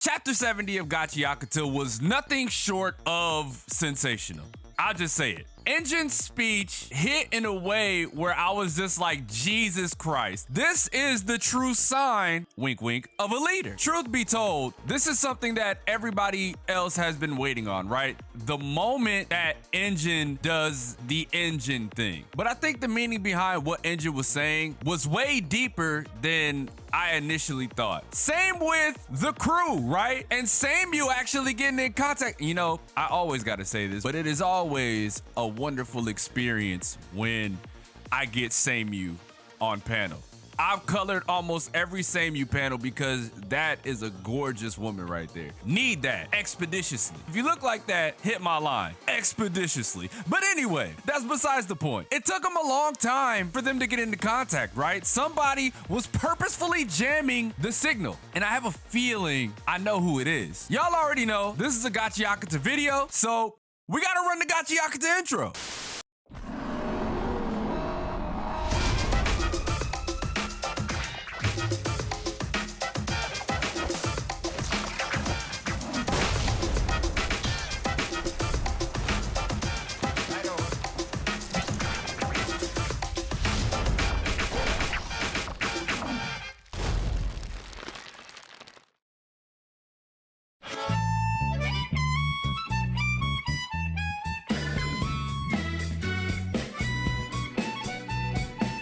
Chapter 70 of Gachiakuta was nothing short of sensational. I'll just say it. ENJIN's speech hit in a way where I was just like, Jesus Christ. This is the true sign, wink wink, of a leader. Truth be told, this is something that everybody else has been waiting on, right? The moment that ENJIN does the ENJIN thing. But I think the meaning behind what ENJIN was saying was way deeper than I initially thought. Same with the crew, right? And same you actually getting in contact. You know, I always gotta say this, but it is always a wonderful experience when I get Samyu on panel. I've colored almost every Samyu panel because that is a gorgeous woman right there. Need that expeditiously. If you look like that, hit my line expeditiously. But anyway, that's besides the point. It took them a long time for them to get into contact, right? Somebody was purposefully jamming the signal, and I have a feeling I know who it is. Y'all already know this is a Gachiakuta video, so we gotta run the Gachiakuta intro.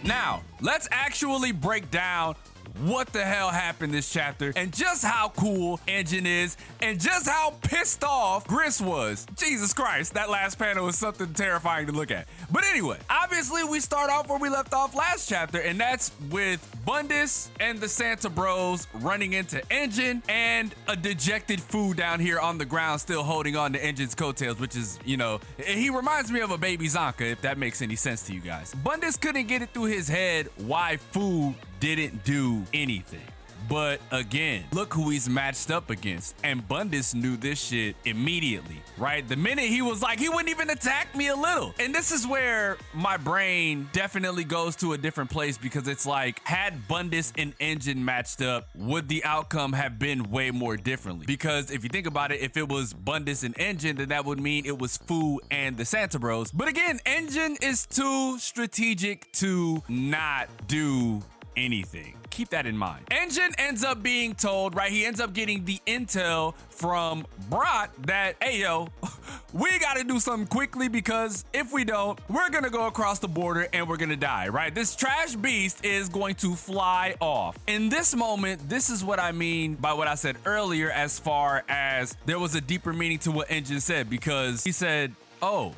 Now, let's actually break down what the hell happened this chapter and just how cool ENJIN is and just how pissed off Gris was. Jesus Christ, that last panel was something terrifying to look at. But anyway, obviously we start off where we left off last chapter, and that's with Bundus and the Santa Bros running into ENJIN and a dejected Fu down here on the ground still holding on to ENJIN's coattails, which is, you know, he reminds me of a baby Zonka, if that makes any sense to you guys. Bundus couldn't get it through his head why Fu didn't do anything. But again, look who he's matched up against. And Bundus knew this shit immediately, right? The minute he was like, he wouldn't even attack me a little. And this is where my brain definitely goes to a different place, because it's like, had Bundus and ENJIN matched up, would the outcome have been way more differently? Because if you think about it, if it was Bundus and ENJIN, then that would mean it was Fu and the Santa Bros. But again, ENJIN is too strategic to not do anything. Keep that in mind. ENJIN ends up being told, right? He ends up getting the intel from Brat that, hey, yo, we gotta do something quickly, because if we don't, we're gonna go across the border and we're gonna die, right? This trash beast is going to fly off. In this moment, this is what I mean by what I said earlier, as far as there was a deeper meaning to what ENJIN said, because he said, oh,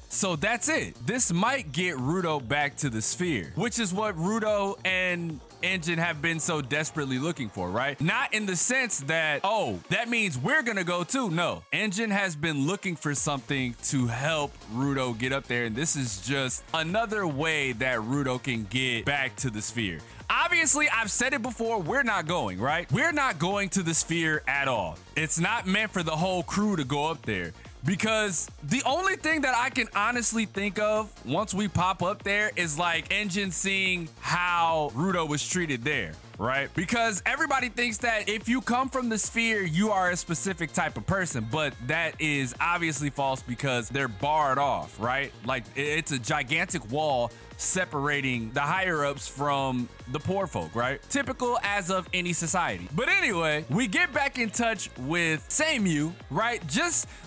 so that's it. This might get Rudo back to the sphere, which is what Rudo and ENJIN have been so desperately looking for, right? Not in the sense that, oh, that means we're gonna go too. No, ENJIN has been looking for something to help Rudo get up there, and this is just another way that Rudo can get back to the sphere. Obviously, I've said it before, we're not going, right? We're not going to the sphere at all. It's not meant for the whole crew to go up there. Because the only thing that I can honestly think of once we pop up there is like ENJIN seeing how Rudo was treated there, right? Because everybody thinks that if you come from the sphere, you are a specific type of person, but that is obviously false because they're barred off, right? Like, it's a gigantic wall separating the higher ups from the poor folk, right? Typical as of any society. But anyway, we get back in touch with Samyu, right?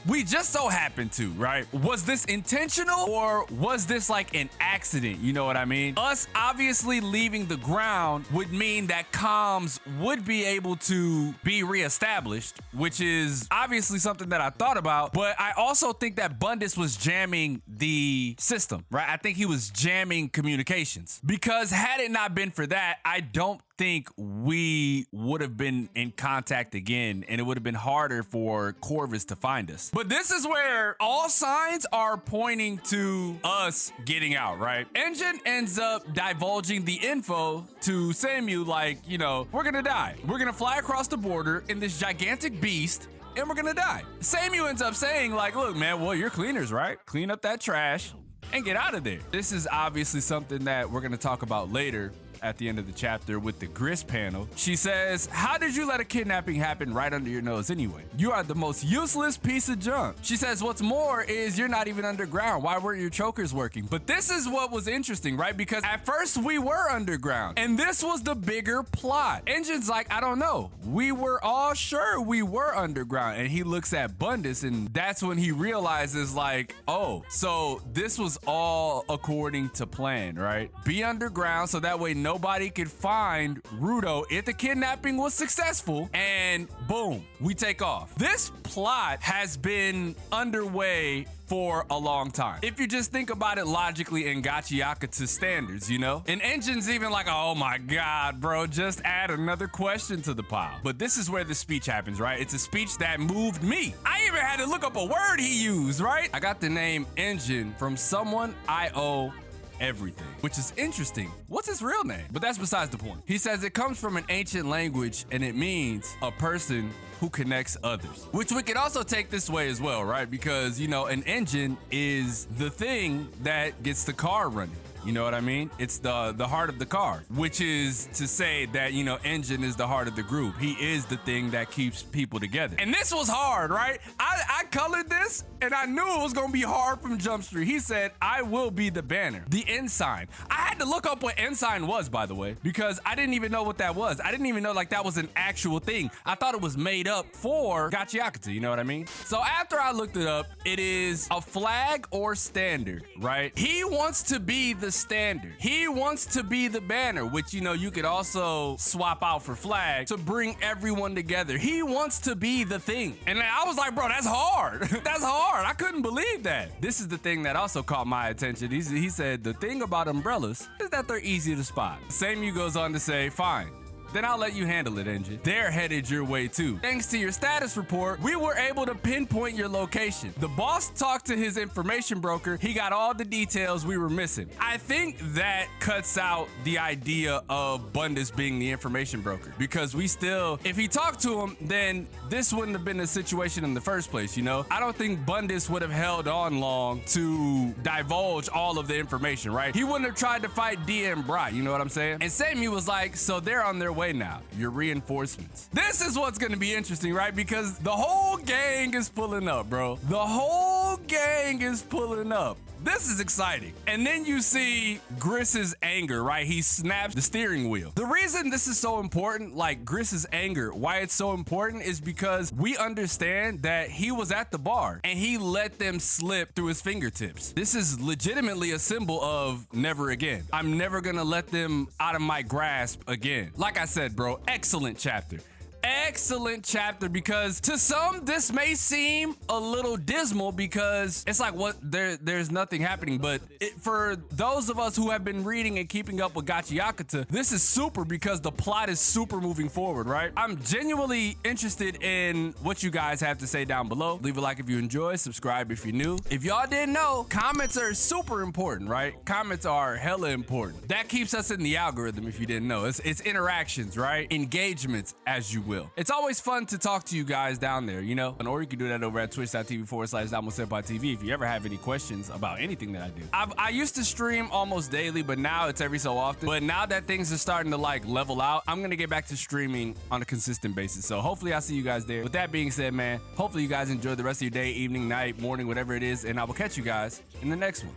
We just so happened to, right? Was this intentional, or was this like an accident? You know what I mean? Us obviously leaving the ground would mean that comms would be able to be reestablished, which is obviously something that I thought about, but I also think that Bundus was jamming the system, right? I think he was jamming communications, because had it not been for that, I don't think we would have been in contact again, and it would have been harder for Corvus to find us. But this is where all signs are pointing to us getting out, right? ENJIN ends up divulging the info to Samyu, like, you know, we're gonna die. We're gonna fly across the border in this gigantic beast, and we're gonna die. Samyu ends up saying, like, look, man, well, you're cleaners, right? Clean up that trash and get out of there. This is obviously something that we're gonna talk about later, at the end of the chapter with the Gris panel. She says, how did you let a kidnapping happen right under your nose anyway? You are the most useless piece of junk. She says, what's more is you're not even underground. Why weren't your chokers working? But this is what was interesting, right? Because at first we were underground, and this was the bigger plot. Engine's like, I don't know. We were all sure we were underground. And he looks at Bundus, and that's when he realizes, like, oh, so this was all according to plan, right? Be underground so that way nobody could find Rudo if the kidnapping was successful, and boom, we take off. This plot has been underway for a long time. If you just think about it logically in Gachiakuta standards, you know? And Engine's even like, oh my God, bro, just add another question to the pile. But this is where the speech happens, right? It's a speech that moved me. I even had to look up a word he used, right? I got the name Engine from someone I owe everything, which is interesting. What's his real name? But that's besides the point. He says it comes from an ancient language and it means a person who connects others, which we could also take this way as well, right? Because, you know, an engine is the thing that gets the car running. You know what I mean? It's the heart of the car, which is to say that, you know, Engine is the heart of the group. He is the thing that keeps people together. And this was hard, right? I colored this and I knew it was going to be hard from Jump Street. He said, I will be the banner, the ensign. I had to look up what ensign was, by the way, because I didn't even know what that was. I didn't even know like that was an actual thing. I thought it was made up for Gachiakuta, you know what I mean? So after I looked it up, it is a flag or standard, right? He wants to be the standard. He wants to be the banner, which, you know, you could also swap out for flag to bring everyone together. He wants to be the thing. And I was like, bro, that's hard. That's hard. I couldn't believe that. This is the thing that also caught my attention. He said, the thing about umbrellas is that they're easy to spot. Samyu goes on to say, fine, then I'll let you handle it, Engine. They're headed your way too. Thanks to your status report, we were able to pinpoint your location. The boss talked to his information broker. He got all the details we were missing. I think that cuts out the idea of Bundus being the information broker, because we still, if he talked to him, then this wouldn't have been a situation in the first place, you know? I don't think Bundus would have held on long to divulge all of the information, right? He wouldn't have tried to fight D and Brat, you know what I'm saying? And Sammy was like, so they're on their way now, your reinforcements. This is what's gonna be interesting, right? Because the whole gang is pulling up, bro. The whole gang is pulling up. This is exciting. And then you see Gris's anger, right? He snaps the steering wheel. The reason this is so important, like Gris's anger, why it's so important is because we understand that he was at the bar and he let them slip through his fingertips. This is legitimately a symbol of never again. I'm never gonna let them out of my grasp again. Like I said, bro, excellent chapter. Excellent chapter, because to some this may seem a little dismal because it's like, what, there's nothing happening, but for those of us who have been reading and keeping up with Gachiakuta, this is super because the plot is super moving forward, right? I'm genuinely interested in what you guys have to say down below. Leave a like if you enjoy, subscribe if you're new. If y'all didn't know, comments are super important, right? Comments are hella important. That keeps us in the algorithm if you didn't know. It's interactions, right? Engagements, as you will. It's always fun to talk to you guys down there, you know? Or you can do that over at twitch.tv/DomoSenpai TV if you ever have any questions about anything that I do. I used to stream almost daily, but now it's every so often. But now that things are starting to like level out, I'm gonna get back to streaming on a consistent basis. So hopefully I'll see you guys there. With that being said, man, hopefully you guys enjoy the rest of your day, evening, night, morning, whatever it is, and I will catch you guys in the next one.